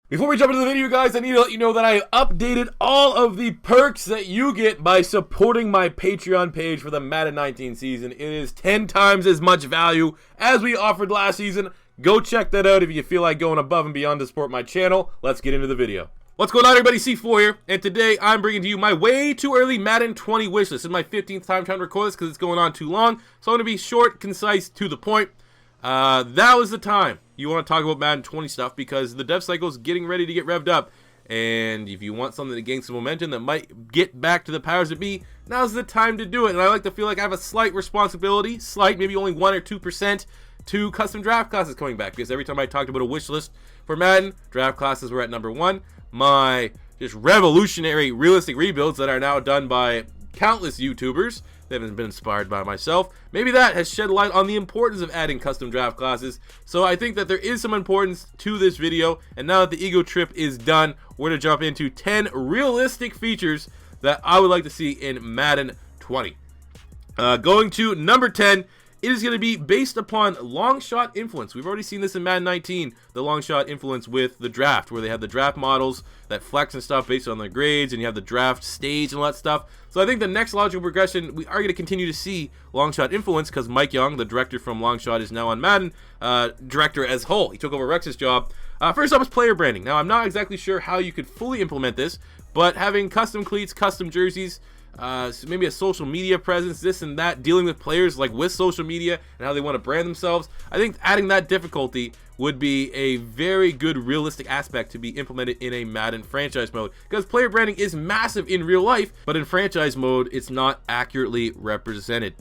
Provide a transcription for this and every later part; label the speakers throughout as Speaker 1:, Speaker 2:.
Speaker 1: Before we jump into the video, guys, I need to let you know that I have updated all of the perks that you get by supporting my Patreon page for the Madden 19 season. It is 10 times as much value as we offered last season. Go check that out if you feel like going above and beyond to support my channel. Let's get into the video. What's going on, everybody? C4 here, and today I'm bringing to you my way too early Madden 20 wishlist. This is my 15th time trying to record this because it's going on too long, so I'm going to be short, concise, to the point. That was the time you want to talk about Madden 20 stuff because the dev cycle is getting ready to get revved up, and if you want something to gain some momentum that might get back to the powers that be, now's the time to do it. And I like to feel like I have a slight responsibility, maybe only 1 or 2%, to custom draft classes coming back, because every time I talked about a wish list for Madden, draft classes were at number 1. My just revolutionary realistic rebuilds that are now done by countless YouTubers that have been inspired by myself, maybe that has shed light on the importance of adding custom draft classes. So I think that there is some importance to this video, and now that the ego trip is done, we're going to jump into 10 realistic features that I would like to see in Madden 20. Going to number 10, it is going to be based upon long shot influence. We've already seen this in Madden 19, the long shot influence with the draft, where they have the draft models that flex and stuff based on their grades, and you have the draft stage and all that stuff. So I think the next logical progression, we are going to continue to see long shot influence because Mike Young, the director from Long Shot, is now on Madden, director as whole. He took over Rex's job. First up is player branding. Now, I'm not exactly sure how you could fully implement this, but having custom cleats, custom jerseys, maybe a social media presence, this and that, dealing with players like with social media and how they want to brand themselves, I think adding that difficulty would be a very good realistic aspect to be implemented in a Madden franchise mode, because player branding is massive in real life, but in franchise mode it's not accurately represented.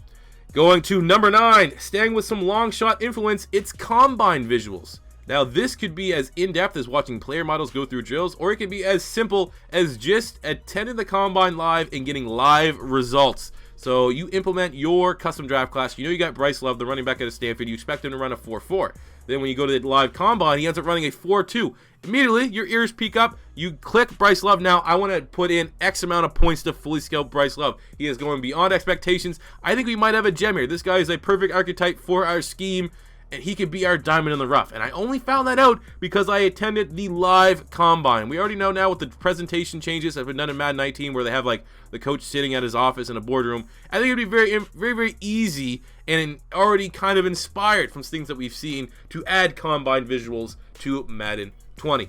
Speaker 1: Going to number 9, staying with some long shot influence, it's combine visuals. Now, this could be as in-depth as watching player models go through drills, or it could be as simple as just attending the combine live and getting live results. So you implement your custom draft class. You know you got Bryce Love, the running back out of Stanford. You expect him to run a 4.4. Then when you go to the live combine, he ends up running a 4.2. Immediately, your ears peak up. You click Bryce Love. Now, I want to put in X amount of points to fully scout Bryce Love. He is going beyond expectations. I think we might have a gem here. This guy is a perfect archetype for our scheme, and he could be our diamond in the rough. And I only found that out because I attended the live combine. We already know now with the presentation changes that have been done in Madden 19, where they have like the coach sitting at his office in a boardroom. I think it'd be very easy and already kind of inspired from things that we've seen to add combine visuals to Madden 20.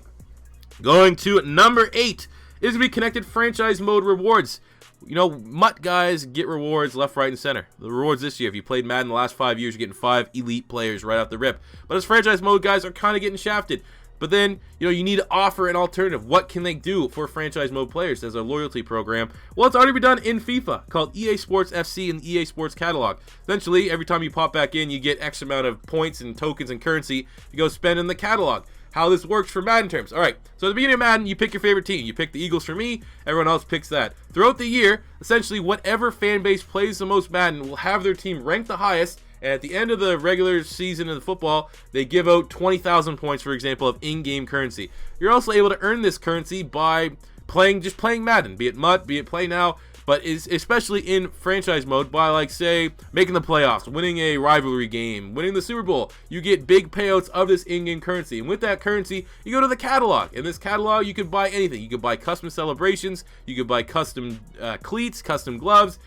Speaker 1: Going to number 8 is going to be connected franchise mode rewards. You know, MUT guys get rewards left, right, and center. The rewards this year, if you played Madden the last 5 years, you're getting 5 elite players right off the rip. But as franchise mode guys are kind of getting shafted. But then, you know, you need to offer an alternative. What can they do for franchise mode players as a loyalty program? Well, it's already been done in FIFA, called EA Sports FC and EA Sports Catalog. Essentially, every time you pop back in, you get X amount of points and tokens and currency to go spend in the catalog. How this works for Madden terms. Alright, so at the beginning of Madden, you pick your favorite team. You pick the Eagles for me, everyone else picks that. Throughout the year, essentially whatever fan base plays the most Madden will have their team ranked the highest, and at the end of the regular season of the football, they give out 20,000 points, for example, of in-game currency. You're also able to earn this currency by playing Madden, be it MUT, be it Play Now, but is especially in franchise mode by, like, say, making the playoffs, winning a rivalry game, winning the Super Bowl. You get big payouts of this in-game currency, and with that currency, you go to the catalog. In this catalog, you can buy anything. You can buy custom celebrations, you can buy custom cleats, custom gloves,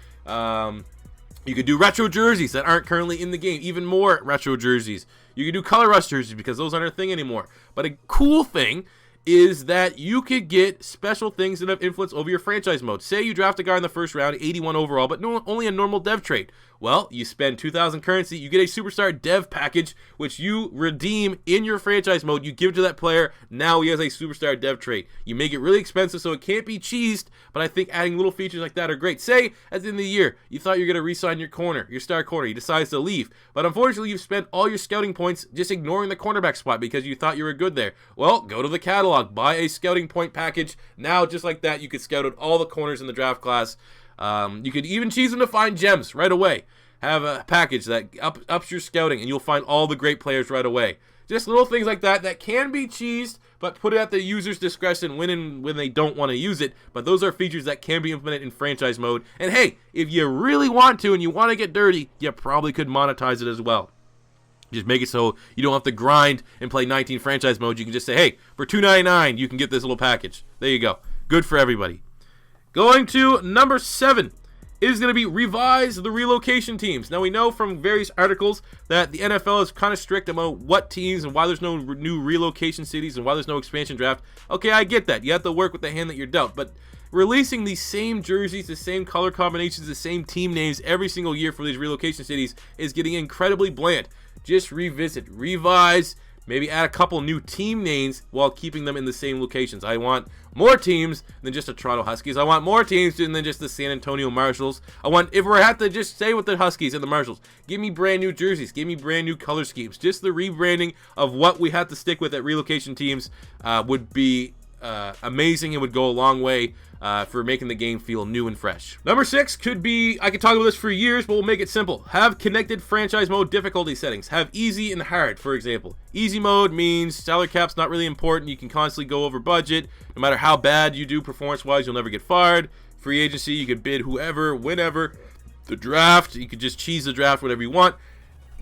Speaker 1: you could do retro jerseys that aren't currently in the game, even more retro jerseys. You can do color rush jerseys because those aren't a thing anymore. But a cool thing is that you could get special things that have influence over your franchise mode. Say you draft a guy in the first round, 81 overall, but only a normal dev trait. Well, you spend 2,000 currency, you get a superstar dev package, which you redeem in your franchise mode. You give it to that player, now he has a superstar dev trait. You make it really expensive so it can't be cheesed, but I think adding little features like that are great. Say, at the end of the year, you thought you were going to re-sign your corner, your star corner, he decides to leave, but unfortunately you've spent all your scouting points just ignoring the cornerback spot because you thought you were good there. Well, go to the catalog, buy a scouting point package. Now, just like that, you could scout out all the corners in the draft class. You could even choose them to find gems right away. Have a package that ups your scouting, and you'll find all the great players right away. Just little things like that that can be cheesed, but put it at the user's discretion when they don't want to use it. But those are features that can be implemented in franchise mode. And hey, if you really want to and you want to get dirty, you probably could monetize it as well. Just make it so you don't have to grind and play 19 franchise mode. You can just say, hey, for $2.99, you can get this little package. There you go. Good for everybody. Going to number 7 is going to be revise the relocation teams. Now, we know from various articles that the NFL is kind of strict about what teams and why there's no new relocation cities and why there's no expansion draft. Okay, I get that. You have to work with the hand that you're dealt. But releasing these same jerseys, the same color combinations, the same team names every single year for these relocation cities is getting incredibly bland. Just revisit, revise, maybe add a couple new team names while keeping them in the same locations. I want more teams than just the Toronto Huskies. I want more teams than just the San Antonio Marshalls. If we have to just stay with the Huskies and the Marshalls, give me brand new jerseys. Give me brand new color schemes. Just the rebranding of what we have to stick with at relocation teams would be amazing and would go a long way for making the game feel new and fresh. Number 6 could be, I could talk about this for years, but we'll make it simple. Have connected franchise mode difficulty settings. Have easy and hard, for example. Easy mode means salary cap's not really important. You can constantly go over budget. No matter how bad you do performance-wise, you'll never get fired. Free agency, you can bid whoever, whenever. The draft, you could just cheese the draft, whatever you want.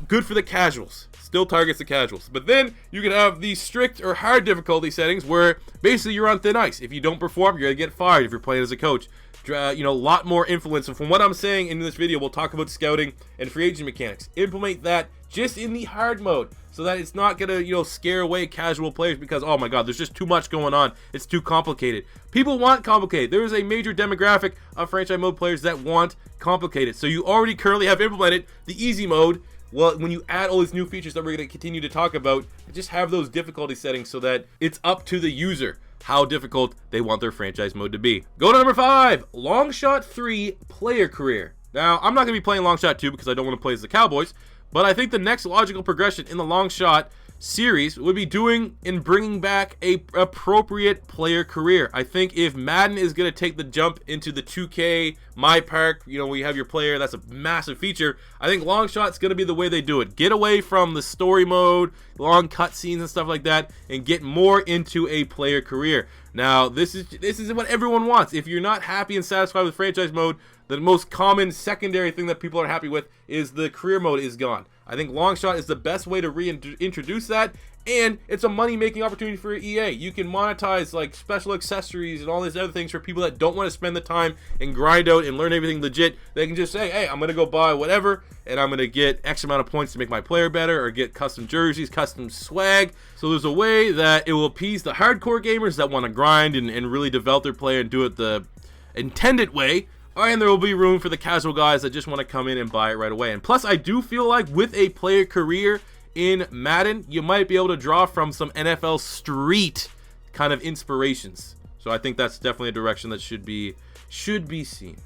Speaker 1: Good for the casuals. Still targets the casuals. But then you can have these strict or hard difficulty settings where basically you're on thin ice. If you don't perform, you're going to get fired if you're playing as a coach. A lot more influence. And from what I'm saying in this video, we'll talk about scouting and free agent mechanics. Implement that just in the hard mode so that it's not going to, scare away casual players because, oh my God, there's just too much going on. It's too complicated. People want complicated. There is a major demographic of franchise mode players that want complicated. So you already currently have implemented the easy mode. Well, when you add all these new features that we're going to continue to talk about, just have those difficulty settings so that it's up to the user how difficult they want their franchise mode to be. Go to number 5, Long Shot 3 player career. Now, I'm not going to be playing Long Shot 2 because I don't want to play as the Cowboys, but I think the next logical progression in the Long Shot series would be doing and bringing back a appropriate player career. I think if Madden is going to take the jump into the 2K, My Park, where you have your player, that's a massive feature. I think Long Shot's going to be the way they do it. Get away from the story mode, long cutscenes and stuff like that, and get more into a player career. Now, this is what everyone wants. If you're not happy and satisfied with franchise mode, the most common secondary thing that people are happy with is the career mode is gone. I think Long Shot is the best way to reintroduce that, and it's a money-making opportunity for EA. You can monetize like special accessories and all these other things for people that don't want to spend the time and grind out and learn everything legit. They can just say, hey, I'm going to go buy whatever, and I'm going to get X amount of points to make my player better, or get custom jerseys, custom swag. So there's a way that it will appease the hardcore gamers that want to grind and really develop their player and do it the intended way. And there will be room for the casual guys that just want to come in and buy it right away. And plus, I do feel like with a player career in Madden, you might be able to draw from some NFL Street kind of inspirations. So I think that's definitely a direction that should be seen.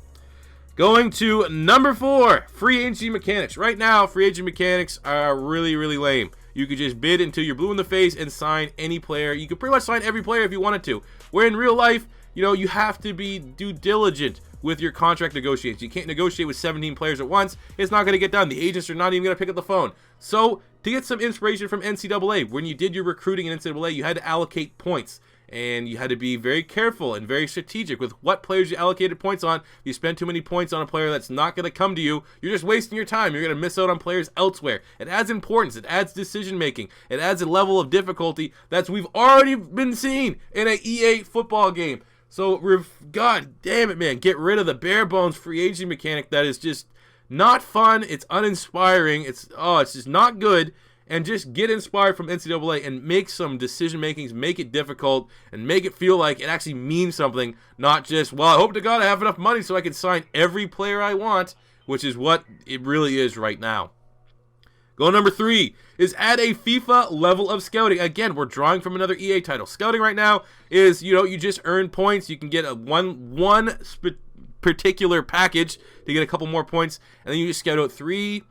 Speaker 1: Going to number 4, free agency mechanics. Right now, free agent mechanics are really, really lame. You could just bid until you're blue in the face and sign any player. You could pretty much sign every player if you wanted to. Where in real life, you have to be due diligent with your contract negotiations. You can't negotiate with 17 players at once. It's not going to get done. The agents are not even going to pick up the phone. So to get some inspiration from NCAA, when you did your recruiting in NCAA, you had to allocate points. And you had to be very careful and very strategic with what players you allocated points on. If you spend too many points on a player that's not going to come to you, you're just wasting your time. You're going to miss out on players elsewhere. It adds importance. It adds decision making. It adds a level of difficulty that we've already been seeing in an EA football game. So, God damn it, man. Get rid of the bare bones free agent mechanic that is just not fun. It's uninspiring. It's just not good. And just get inspired from NCAA and make some decision makings, make it difficult, and make it feel like it actually means something. Not just, well, I hope to God I have enough money so I can sign every player I want, which is what it really is right now. Goal number 3 is add a FIFA level of scouting. Again, we're drawing from another EA title. Scouting right now is, you just earn points. You can get a one particular package to get a couple more points, and then you just scout out 3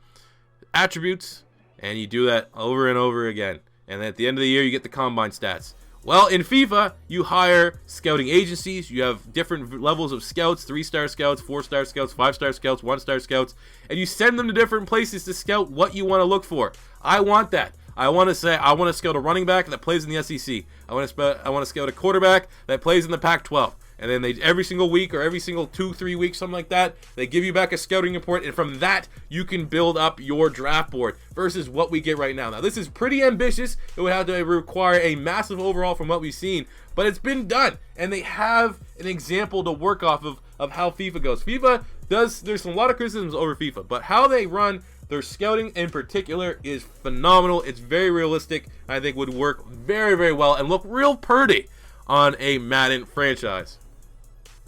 Speaker 1: attributes, and you do that over and over again. And then at the end of the year, you get the combine stats. Well, in FIFA, you hire scouting agencies. You have different levels of scouts, 3-star scouts, 4-star scouts, 5-star scouts, 1-star scouts, and you send them to different places to scout what you want to look for. I want that. I want to scout a running back that plays in the SEC. I want to scout a quarterback that plays in the Pac-12. And then they every single week or every single 2-3 weeks, something like that, they give you back a scouting report, and from that you can build up your draft board versus what we get right now. Now this is pretty ambitious. It would have to require a massive overhaul from what we've seen, but it's been done, and they have an example to work off of how FIFA goes. FIFA does, there's a lot of criticisms over FIFA, but how they run their scouting in particular is phenomenal. It's very realistic. I think would work very, very well and look real pretty on a Madden franchise.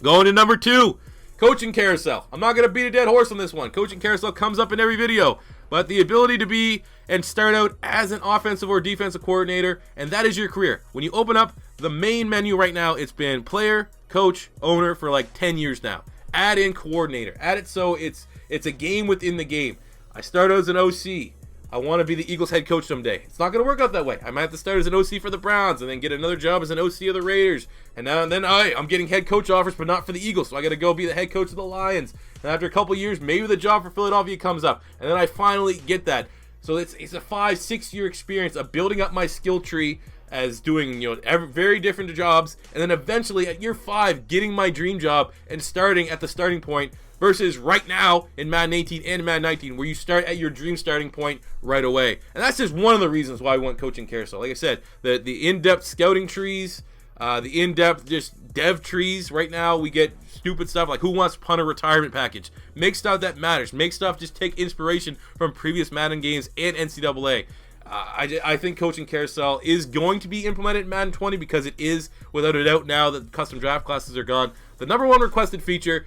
Speaker 1: Going to number 2, coaching carousel. I'm not going to beat a dead horse on this one. Coaching carousel comes up in every video, but the ability to be and start out as an offensive or defensive coordinator, and that is your career. When you open up the main menu right now, it's been player, coach, owner for like 10 years now. Add in coordinator. Add it so it's a game within the game. I start out as an OC. I want to be the Eagles head coach someday. It's not going to work out that way. I might have to start as an OC for the Browns and then get another job as an OC of the Raiders. And then I'm getting head coach offers, but not for the Eagles. So I got to go be the head coach of the Lions. And after a couple years, maybe the job for Philadelphia comes up. And then I finally get that. So it's a 5-6 year experience of building up my skill tree as doing very different jobs. And then eventually at year 5, getting my dream job and starting at the starting point. Versus right now in Madden 18 and Madden 19, where you start at your dream starting point right away. And that's just one of the reasons why I want coaching carousel. Like I said, the in-depth scouting trees, the in-depth just dev trees. Right now we get stupid stuff like who wants punter retirement package. Make stuff that matters. Make stuff just take inspiration from previous Madden games and NCAA. I think coaching carousel is going to be implemented in Madden 20 because it is, without a doubt, now that custom draft classes are gone, the #1 requested feature.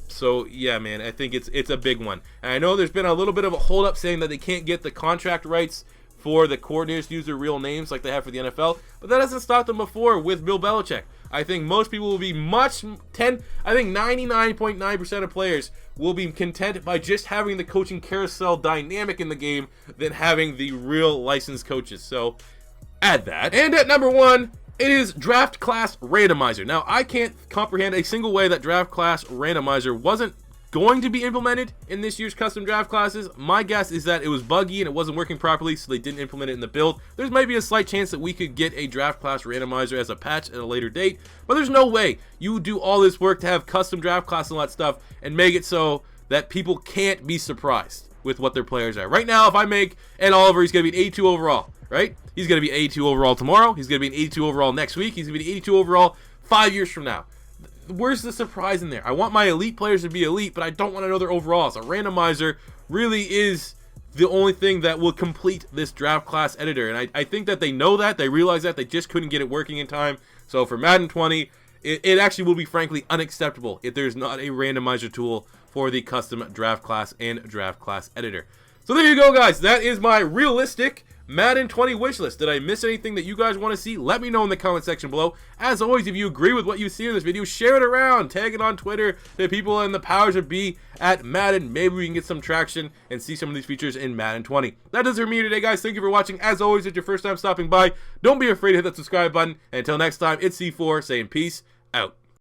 Speaker 1: So yeah, man, I think it's a big one. And I know there's been a little bit of a hold up saying that they can't get the contract rights for the coordinators to use their real names like they have for the NFL, but that hasn't stopped them before with Bill Belichick. I think most people will be I think 99.9% of players will be content by just having the coaching carousel dynamic in the game than having the real licensed coaches. So add that. And at number 1, it is Draft Class Randomizer. Now, I can't comprehend a single way that Draft Class Randomizer wasn't going to be implemented in this year's custom draft classes. My guess is that it was buggy and it wasn't working properly, so they didn't implement it in the build. There's maybe a slight chance that we could get a Draft Class Randomizer as a patch at a later date, but there's no way you do all this work to have custom draft class and all that stuff and make it so that people can't be surprised with what their players are. Right now, if I make Ed Oliver, he's going to be an 82 overall. Right? He's going to be 82 overall tomorrow. He's going to be an 82 overall next week. He's going to be an 82 overall 5 years from now. Where's the surprise in there? I want my elite players to be elite, but I don't want to know their overalls. A randomizer really is the only thing that will complete this draft class editor. And I think that they know that. They realize that. They just couldn't get it working in time. So for Madden 20, it actually will be frankly unacceptable if there's not a randomizer tool for the custom draft class and draft class editor. So there you go, guys. That is my realistic Madden 20 wishlist. Did I miss anything that you guys want to see? Let me know in the comment section below. As always, if you agree with what you see in this video, share it around. Tag it on Twitter to people in the powers that be at Madden. Maybe we can get some traction and see some of these features in Madden 20. That does it for me today, guys. Thank you for watching. As always, if it's your first time stopping by, don't be afraid to hit that subscribe button. And until next time, it's C4 saying peace out.